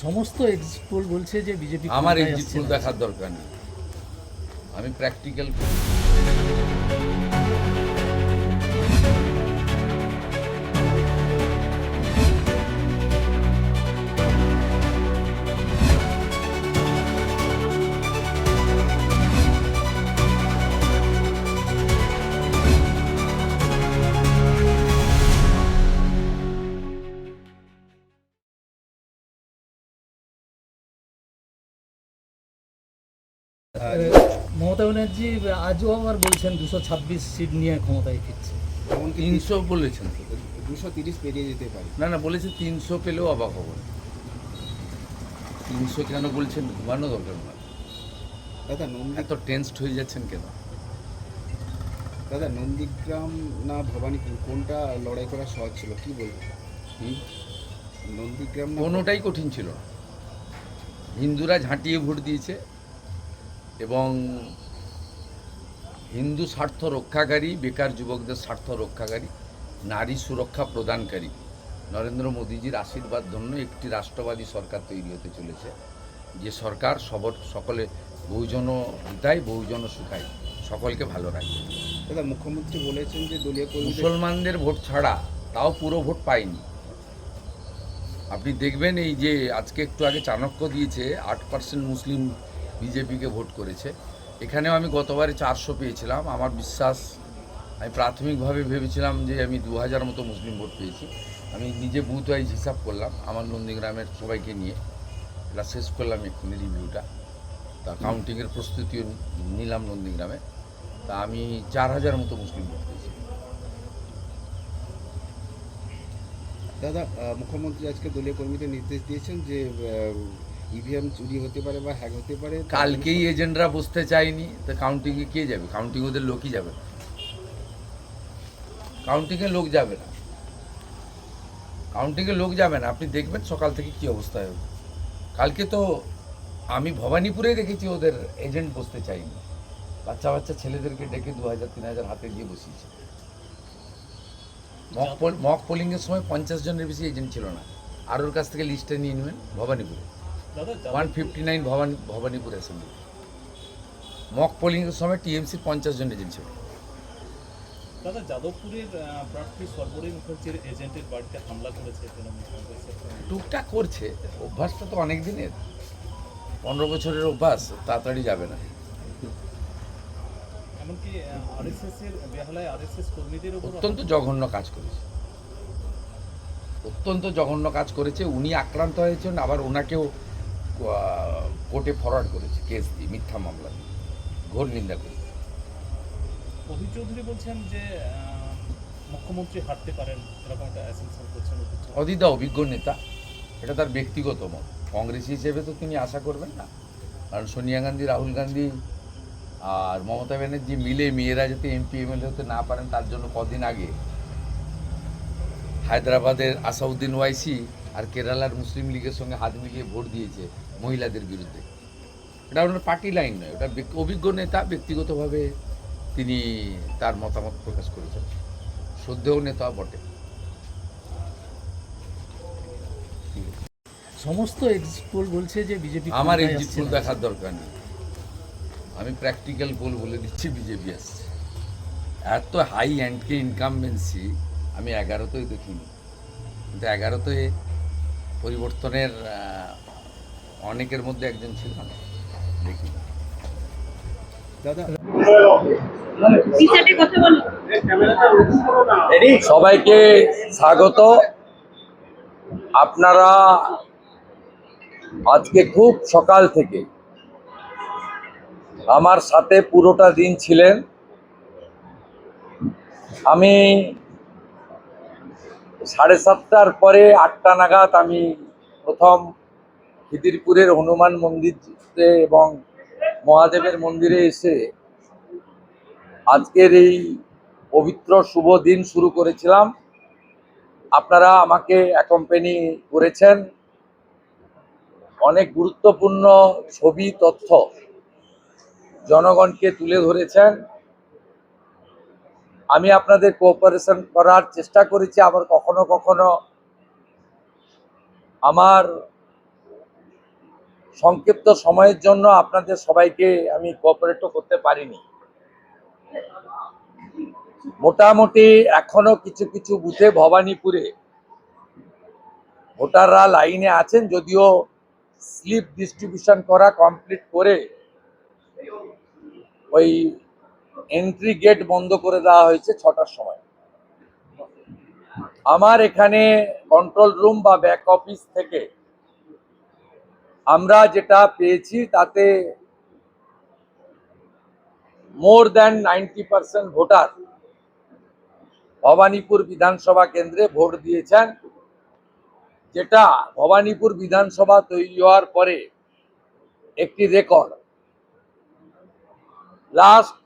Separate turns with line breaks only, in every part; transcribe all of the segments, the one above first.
সমস্ত exit pole বলছে যে বিজেপি
আমার
ক্ষমতায়
এক্সিট
আসছে
পোল
না।
দেখার দরকার নেই, আমি প্র্যাকটিক্যাল।
মমতা ব্যানার্জি আজও আবার বলছেন 226 সিট নিয়ে ক্ষমতায় ফিরছে।
এমনকি
300 বলেছেন তো?
230 পেরিয়ে যেতে পারে।
না না, বলেছে 300 পেলেও অবাক হব না। 300 কেন বলছেন? ঘুমানো দরকার না।
দাদা
এত টেন্সড হয়ে যাচ্ছেন কেন?
নন্দীগ্রাম না ভবানীপুর কোনটা লড়াই করা সহজ ছিল কি বলবো?
হুম?
নন্দীগ্রাম না
কোনোটাই কঠিন ছিল না। হিন্দুরা ঝাঁটিয়ে ভোট দিয়েছে এবং হিন্দু স্বার্থ রক্ষাকারী, বেকার যুবকদের স্বার্থ রক্ষাকারী, নারী সুরক্ষা প্রদানকারী নরেন্দ্র মোদীজির আশীর্বাদ ধন্য একটি রাষ্ট্রবাদী সরকার তৈরি হতে চলেছে, যে সরকার সকলে বহুজন হিতায় বহুজন সুখায় সকলকে ভালো রাখবে।
দাদা মুখ্যমন্ত্রী বলেছেন যে দলীয় কর্মীদের
মুসলমানদের ভোট ছাড়া তাও পুরো ভোট পায়নি। আপনি দেখবেন এই যে আজকে একটু আগে চাণক্য দিয়েছে 8% মুসলিম বিজেপিকে ভোট করেছে। এখানেও আমি গতবারে 400 পেয়েছিলাম। আমার বিশ্বাস, আমি প্রাথমিকভাবে ভেবেছিলাম যে আমি 2000 মতো মুসলিম ভোট পেয়েছি। আমি নিজে বুথ ওয়াইজ হিসাব করলাম আমার নন্দীগ্রামের সবাইকে নিয়ে, এটা শেষ করলাম এক্ষুনি রিভিউটা। তা কাউন্টিংয়ের প্রস্তুতিও নিলাম নন্দীগ্রামে। তা আমি 4000 মতো মুসলিম ভোট পেয়েছি।
দাদা মুখ্যমন্ত্রী আজকে দলীয় কর্মীদের নির্দেশ দিয়েছেন যে ইভিএম চুরি হতে পারে বা হ্যাক হতে পারে।
কালকেই এজেন্টরা বসতে চায়নি, তো কাউন্টিংয়ে কে যাবে? কাউন্টিং ওদের লোকই যাবে না, কাউন্টিংয়ে লোক যাবে না, কাউন্টিংয়ে লোক যাবে না। আপনি দেখবেন সকাল থেকে কী অবস্থায় হবে। কালকে তো আমি ভবানীপুরে দেখেছি ওদের এজেন্ট বসতে চাইনি, বাচ্চা বাচ্চা ছেলেদেরকে ডেকে 2000-3000 হাতে দিয়ে বসিয়েছে। মক পোলিংয়ের সময় 50 জনের বেশি এজেন্ট ছিল না। আর ওর কাছ থেকে লিস্টে নিয়ে নেবেন ভবানীপুরে 159 ভবানীপুর অ্যাসেম্বলি। মক পোলিংয়ের সময় টিএমসির 50 জন এজেন্ট ছিল।
দাদা যাদবপুরের প্রার্থী সর্বরী মুখার্জির এজেন্টের বাড়িতে হামলা করেছে তৃণমূল কংগ্রেসের।
টুকটাক করছে, অভ্যাসটা তো অনেক দিনের, 15 বছরের অভ্যাস, তাড়াতাড়ি যাবে না।
এমনকি আরএসএস এর বেহালায় আরএসএস কর্মীদের উপর
অত্যন্ত জঘন্য কাজ করেছে, অত্যন্ত জঘন্য কাজ করেছে। উনি আক্রান্ত হয়েছেন, আবার ওনাকেও কোর্টে ফরওয়ার্ড করেছে কেস দিয়ে, মিথ্যা মামলা দিয়ে। ঘোর নিন্দা করি।
অধীর চৌধুরী বলছেন যে মুখ্যমন্ত্রী হারতে পারেন, এরকম একটা অ্যাসেম্পশন করছেন।
অদিতা অভিজ্ঞ নেতা, এটা তার ব্যক্তিগত মত। কংগ্রেস হিসেবে তো তিনি আশা করবেন না, কারণ সোনিয়া গান্ধী, রাহুল গান্ধী আর মমতা ব্যানার্জি মিলে মেয়েরা যাতে এমপি এমএলএ হতে না পারেন তার জন্য কদিন আগে হায়দ্রাবাদের আসাউদ্দিন ওয়াইসি আর কেরালার মুসলিম লীগের সঙ্গে হাত মিলিয়ে ভোট দিয়েছে মহিলাদের বিরুদ্ধে। এটা ওনার পার্টি লাইন নয়, ওটা অভিজ্ঞ নেতা, ব্যক্তিগতভাবে তিনি তার মতামত প্রকাশ করেছেন, শ্রদ্ধেয় নেতা বটে।
সমস্ত এক্সিট পোল বলছে যে বিজেপি
আমার
ক্ষমতায়
এক্সিট
আসছে
পোল
না।
দেখার দরকার নেই, আমি প্র্যাকটিক্যাল পোল বলে দিচ্ছি বিজেপি আসছে। এত হাই অ্যান্ডকে ইনকামবেন্সি আমি 11তেই দেখিনি, কিন্তু 11তে পরিবর্তনের অনেকের মধ্যে একজন ছিলাম, দেখি।
দাদা
সবাইকে স্বাগত। আপনারা আজকে খুব সকাল থেকে আমার সাথে পুরোটা দিন ছিলেন। আমি 7:30টার পরে 8টা নাগাদ আমি প্রথম খিদিরপুরের হনুমান মন্দিরে এবং মহাদেবের মন্দিরে এসে আজকের এই পবিত্র শুভ দিন শুরু করেছিলাম। আপনারা আমাকে অ্যাকম্পানি করেছেন, অনেক গুরুত্বপূর্ণ ছবি তথ্য জনগণকে তুলে ধরেছেন। আমি আপনাদের কোঅপারেশন করার চেষ্টা করেছি। আবার কখনো কখনো আমার সংক্ষিপ্ত সময়ের জন্য আপনাদের সবাইকে আমি কোঅপারেটও করতে পারিনি। মোটামুটি এখনো কিছু কিছু বুথে ভবানীপুরে ভোটাররা লাইনে আছেন, যদিও স্লিপ ডিস্ট্রিবিউশন করা কমপ্লিট করে ওই এন্ট্রি গেট বন্ধ করে দেওয়া হয়েছে 6টার সময়। আমার এখানে কন্ট্রোল রুম বা ব্যাক অফিস থেকে আমরা যেটা পেয়েছি তাতে মোর দ্যান 90% ভোটার ভবানীপুর বিধানসভা কেন্দ্রে ভোট দিয়েছেন, যেটা ভবানীপুর বিধানসভা তৈরি হওয়ার পরে একটি রেকর্ড। লাস্ট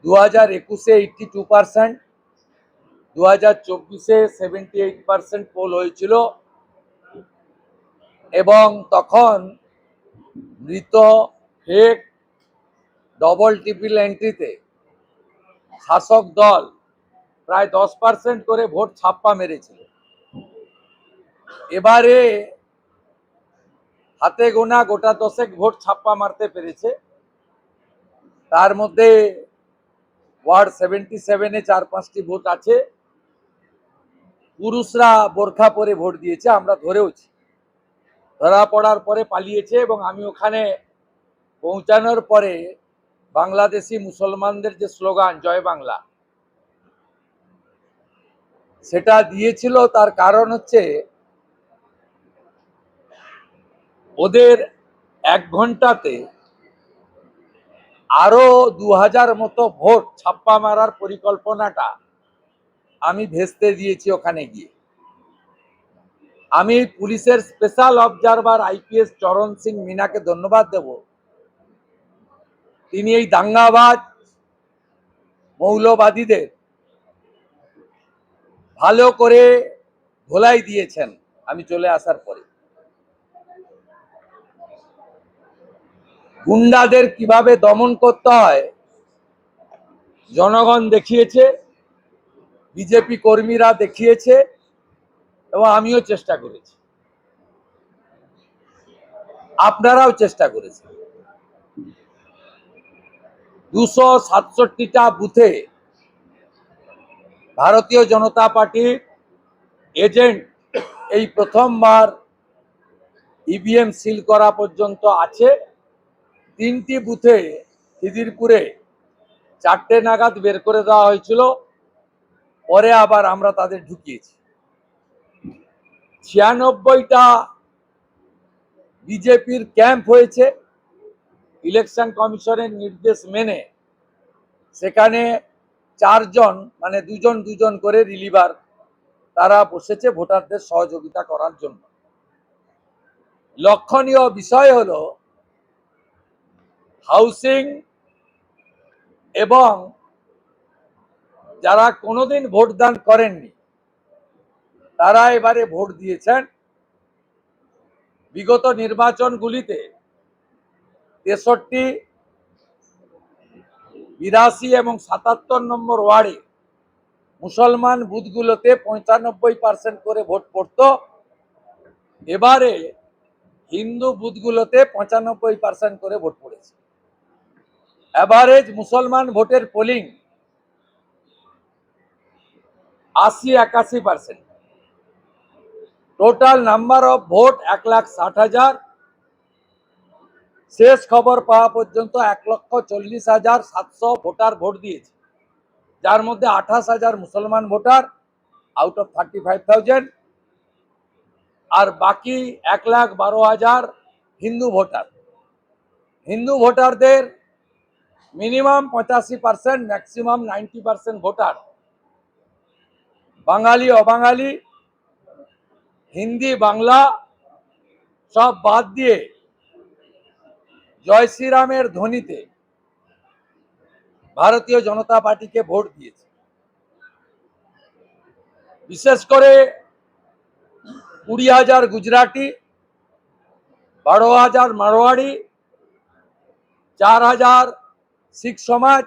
2021-এ 82%, 2024-এ 78% পোল হয়েছিল এবং তখন মৃত ফেক ডবল ট্রিপল এন্ট্রিতে শাসক দল প্রায় 10% করে ভোট ছাপ্পা মেরেছিল। এবারে হাতে গোনা গোটা 10 ভোট ছাপ্পা মারতে পেরেছে। তার মধ্যে ওয়ার্ড 77-এ 4-5টি ভোট আছে। পুরুষরা বোরখা পরে ভোট দিয়েছে, আমরা ধরেওছি। ধরা পড়ার পরে পালিয়েছে এবং আমি ওখানে পৌঁছানোর পরে বাংলাদেশি মুসলমানদের যে স্লোগান জয় বাংলা সেটা দিয়েছিল। তার কারণ হচ্ছে ওদের 1 ঘন্টাতে আরো 2000 মতো ভোট ছাপ্পা মারার পরিকল্পনাটা আমি ভেস্তে দিয়েছি ওখানে গিয়ে। আমি পুলিশের স্পেশাল অবজারভার আইপিএস চরণ সিং মিনাকে ধন্যবাদ দেব। তিনি এই দাঙ্গাবাজ মৌলবাদীদের ভালো করে ধোলাই দিয়েছেন আমি চলে আসার পরে। গুন্ডাদের কিভাবে দমন করতে হয় জনগণ দেখিয়েছে, বিজেপি কর্মীরা দেখিয়েছে এবং আমিও চেষ্টা করেছি, আপনারাও চেষ্টা করেছেন। 267টা বুথে ভারতীয় জনতা পার্টির এজেন্ট এই প্রথমবার ইভিএম সিল করা পর্যন্ত আছে। 3টি বুথে খিদিরপুরে 4টে নাগাদ বের করে দেওয়া হয়েছিল, পরে আবার আমরা তাদের ঢুকিয়েছি। 96টা বিজেপির ক্যাম্প হয়েছে ইলেকশন কমিশনের নির্দেশ মেনে। সেখানে 4 জন মানে 2 জন করে রিলিভার তারা বসেছে ভোটারদের সহযোগিতা করার জন্য। লক্ষণীয় বিষয় হলো হাউসিং এবং যারা কোনোদিন ভোটদান করেননি তারা এবারে ভোট দিয়েছেন। বিগত নির্বাচনগুলিতে 63, 82 এবং 77 নম্বর ওয়ার্ডে মুসলমান বুথগুলোতে 95% করে ভোট পড়ত। এবারে হিন্দু বুথগুলোতে 95% করে ভোট পড়েছে। এভারেজ মুসলমান ভোটের polling 80-81%। Total number of vote 1,60,000। শেষ খবর পাওয়া পর্যন্ত 1,40,700 ভোটার ভোট দিয়েছে, যার মধ্যে 28,000 মুসলমান ভোটার আউট অফ 35,000 আর বাকি 1,12,000 হিন্দু ভোটার। হিন্দু ভোটারদের মিনিমাম 85%, ম্যাক্সিমাম 90% ভোটার বাঙালি অবাঙালি হিন্দি বাংলা সব বাদ দিয়ে জয় শ্রীরামের ধ্বনিতে ভারতীয় জনতা পার্টিকে ভোট দিয়েছে। বিশেষ করে 20,000 গুজরাটি, 12,000 মারোয়াড়ি, 4,000 শিখ সমাজ,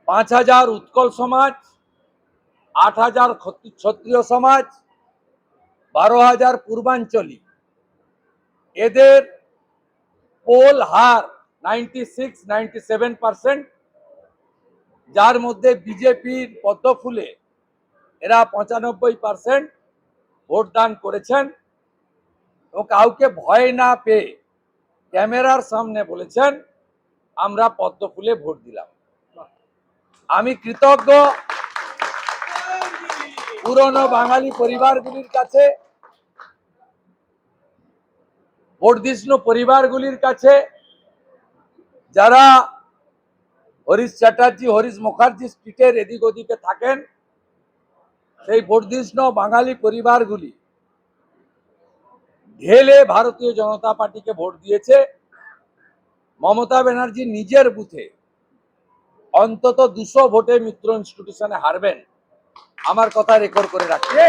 5,000 উৎকল সমাজ, 8,000 ক্ষত্রিয় সমাজ, 12,000 পূর্বাঞ্চলী এদের পোল হার 96-97%, যার মধ্যে বিজেপির পদ্মফুলে এরা 95% ভোট দান করেছেন এবং কাউকে ভয় না পেয়ে ক্যামেরার সামনে বলেছেন আমরা পদ্মফুলে ভোট দিলাম। আমি কৃতজ্ঞ পুরনো বাঙালি পরিবারগুলির কাছে, বর্ধিষ্ণু পরিবারগুলির কাছে, যারা হরিশ চ্যাটার্জি, হরিশ মুখার্জি স্ট্রিটের এদিক ওদিকে থাকেন, সেই বর্ধিষ্ণু বাঙালি পরিবারগুলি ঢেলে ভারতীয় জনতা পার্টিকে ভোট দিয়েছে। মমতা ব্যানার্জি নিজের বুথে অন্তত 200 ভোটে মিত্র ইনস্টিটিউশনে হারবেন, আমার কথা রেকর্ড করে রাখছে।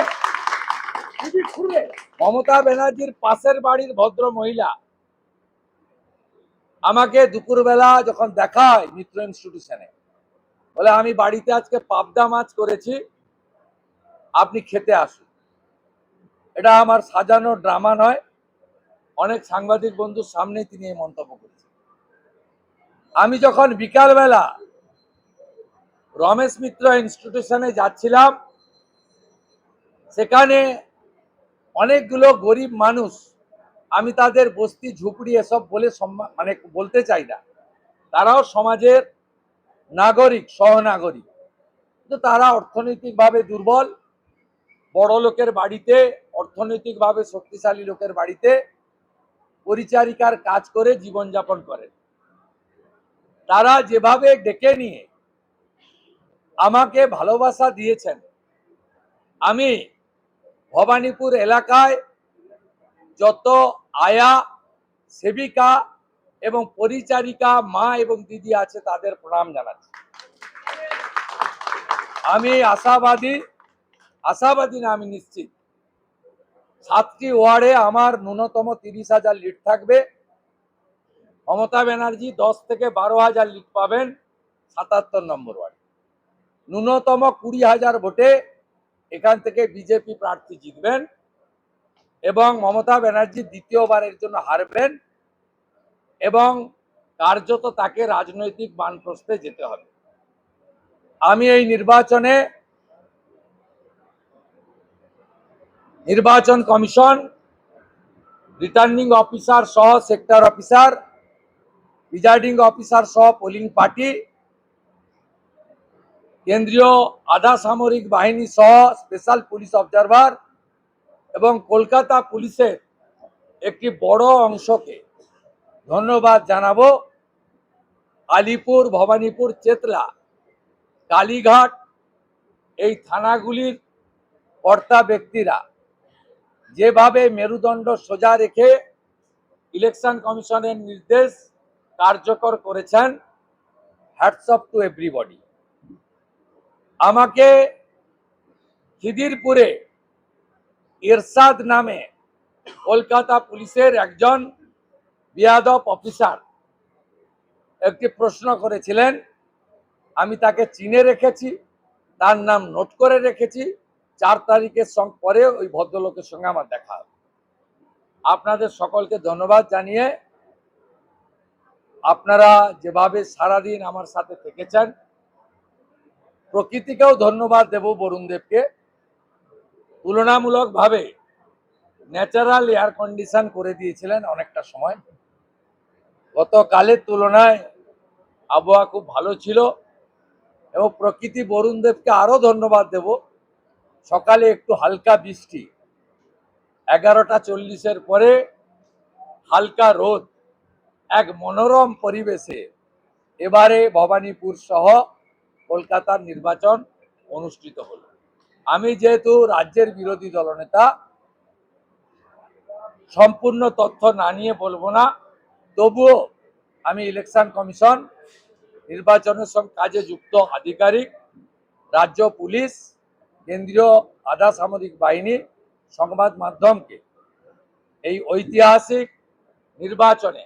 মমতা ব্যানার্জির পাশের বাড়ির ভদ্র মহিলা আমাকে দুপুরবেলা যখন দেখা হয় মিত্র ইনস্টিটিউশনে, বলে আমি বাড়িতে আজকে পাবদা মাছ করেছি, আপনি খেতে আসুন। এটা আমার সাজানো ড্রামা নয়, অনেক সাংবাদিক বন্ধুর সামনে তিনি এই মন্তব্য করেছেন। আমি যখন বিকালবেলা রমেশ মিত্র ইনস্টিটিউশনে যাচ্ছিলাম, সেখানে অনেকগুলো গরিব মানুষ, আমি তাদের বস্তি ঝুপড়ি এসব বলে মানে বলতে চাই না, তারাও সমাজের নাগরিক, সহনাগরিক, কিন্তু তারা অর্থনৈতিকভাবে দুর্বল, বড় লোকের বাড়িতে, অর্থনৈতিকভাবে শক্তিশালী লোকের বাড়িতে পরিচারিকার কাজ করে জীবনযাপন করেন। তারা যেভাবে ডেকে নিয়ে আমাকে ভালোবাসা দিয়েছেন, আমি ভবানীপুর এলাকায় যত আয়া, সেবিকা এবং পরিচারিকা মা এবং দিদি আছে তাদের প্রণাম জানাচ্ছি। আমি আশাবাদী না, আমি নিশ্চিত 7টি ওয়ার্ডে আমার ন্যূনতম 30,000 লিড থাকবে। মমতা ব্যানার্জি 10 থেকে 12,000 লিড পাবেন 77 নম্বর ওয়ার্ড। ন্যূনতম 20,000 ভোটে এখান থেকে বিজেপি প্রার্থী জিতবেন এবং মমতা ব্যানার্জি দ্বিতীয়বারের জন্য হারবেন এবং কার্যত তাকে রাজনৈতিক বানপ্রস্থে যেতে হবে। আমি এই নির্বাচনে নির্বাচন কমিশন, রিটার্নিং অফিসার সহ সেক্টর অফিসার, প্রিজাইডিং অফিসার সহ পোলিং পার্টি, কেন্দ্রীয় আধা সামরিক বাহিনী সহ স্পেশাল পুলিশ অবজারভার এবং কলকাতা পুলিশের একটি বড় অংশকে ধন্যবাদ জানাবো। আলিপুর, ভবানীপুর, চেতলা, কালীঘাট এই থানাগুলির কর্তা ব্যক্তিরা যেভাবে মেরুদণ্ড সোজা রেখে ইলেকশন কমিশনের নির্দেশ কার্যকর করেছেন, হ্যাটস অফ টু এভরিবডি। আমাকে খিদিরপুরে ইরশাদ নামে কলকাতা পুলিশের একজন বিয়াদব অফিসার একটি প্রশ্ন করেছিলেন, আমি তাকে চিনে রেখেছি, তার নাম নোট করে রেখেছি। 4 তারিখের পরে ওই ভদ্রলোকের সঙ্গে আমার দেখা হবে। আপনাদের সকলকে ধন্যবাদ জানিয়ে, আপনারা যেভাবে সারাদিন আমার সাথে থেকেছেন, প্রকৃতিকেও ধন্যবাদ দেব, বরুণ দেবকে। তুলনামূলকভাবে ন্যাচারাল এয়ার কন্ডিশন করে দিয়েছিলেন অনেকটা সময়। গতকালের তুলনায় আবহাওয়া খুব ভালো ছিল এবং প্রকৃতি বরুণ দেবকে আরো ধন্যবাদ দেব। সকালে একটু হালকা বৃষ্টি, 11টা 40-এর পরে হালকা রোদ, এক মনোরম পরিবেশে এবারে ভবানীপুর সহ কলকাতার নির্বাচন অনুষ্ঠিত হলো। আমি যেহেতু রাজ্যের বিরোধী দলনেতা, সম্পূর্ণ তথ্য না নিয়ে বলবো না, তবুও আমি ইলেকশন কমিশন, নির্বাচনের সঙ্গে কাজে যুক্ত আধিকারিক, রাজ্য পুলিশ, কেন্দ্রীয় আধা সামরিক বাহিনী, সংবাদ মাধ্যমকে এই ঐতিহাসিক নির্বাচনে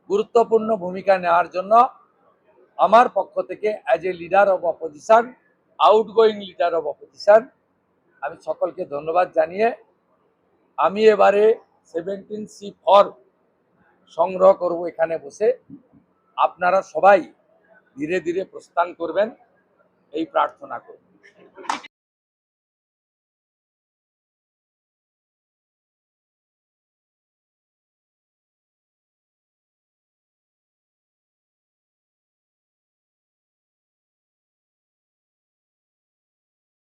গুরুত্বপূর্ণ ভূমিকা নেওয়ার জন্য আমার পক্ষ থেকে as a leader of opposition, outgoing leader of opposition, আমি সকলকে ধন্যবাদ জানিয়ে আমি এবারে 17C ফর্ম সংগ্রহ করব এখানে বসে। আপনারা সবাই ধীরে ধীরে প্রস্থান করবেন এই প্রার্থনা করব।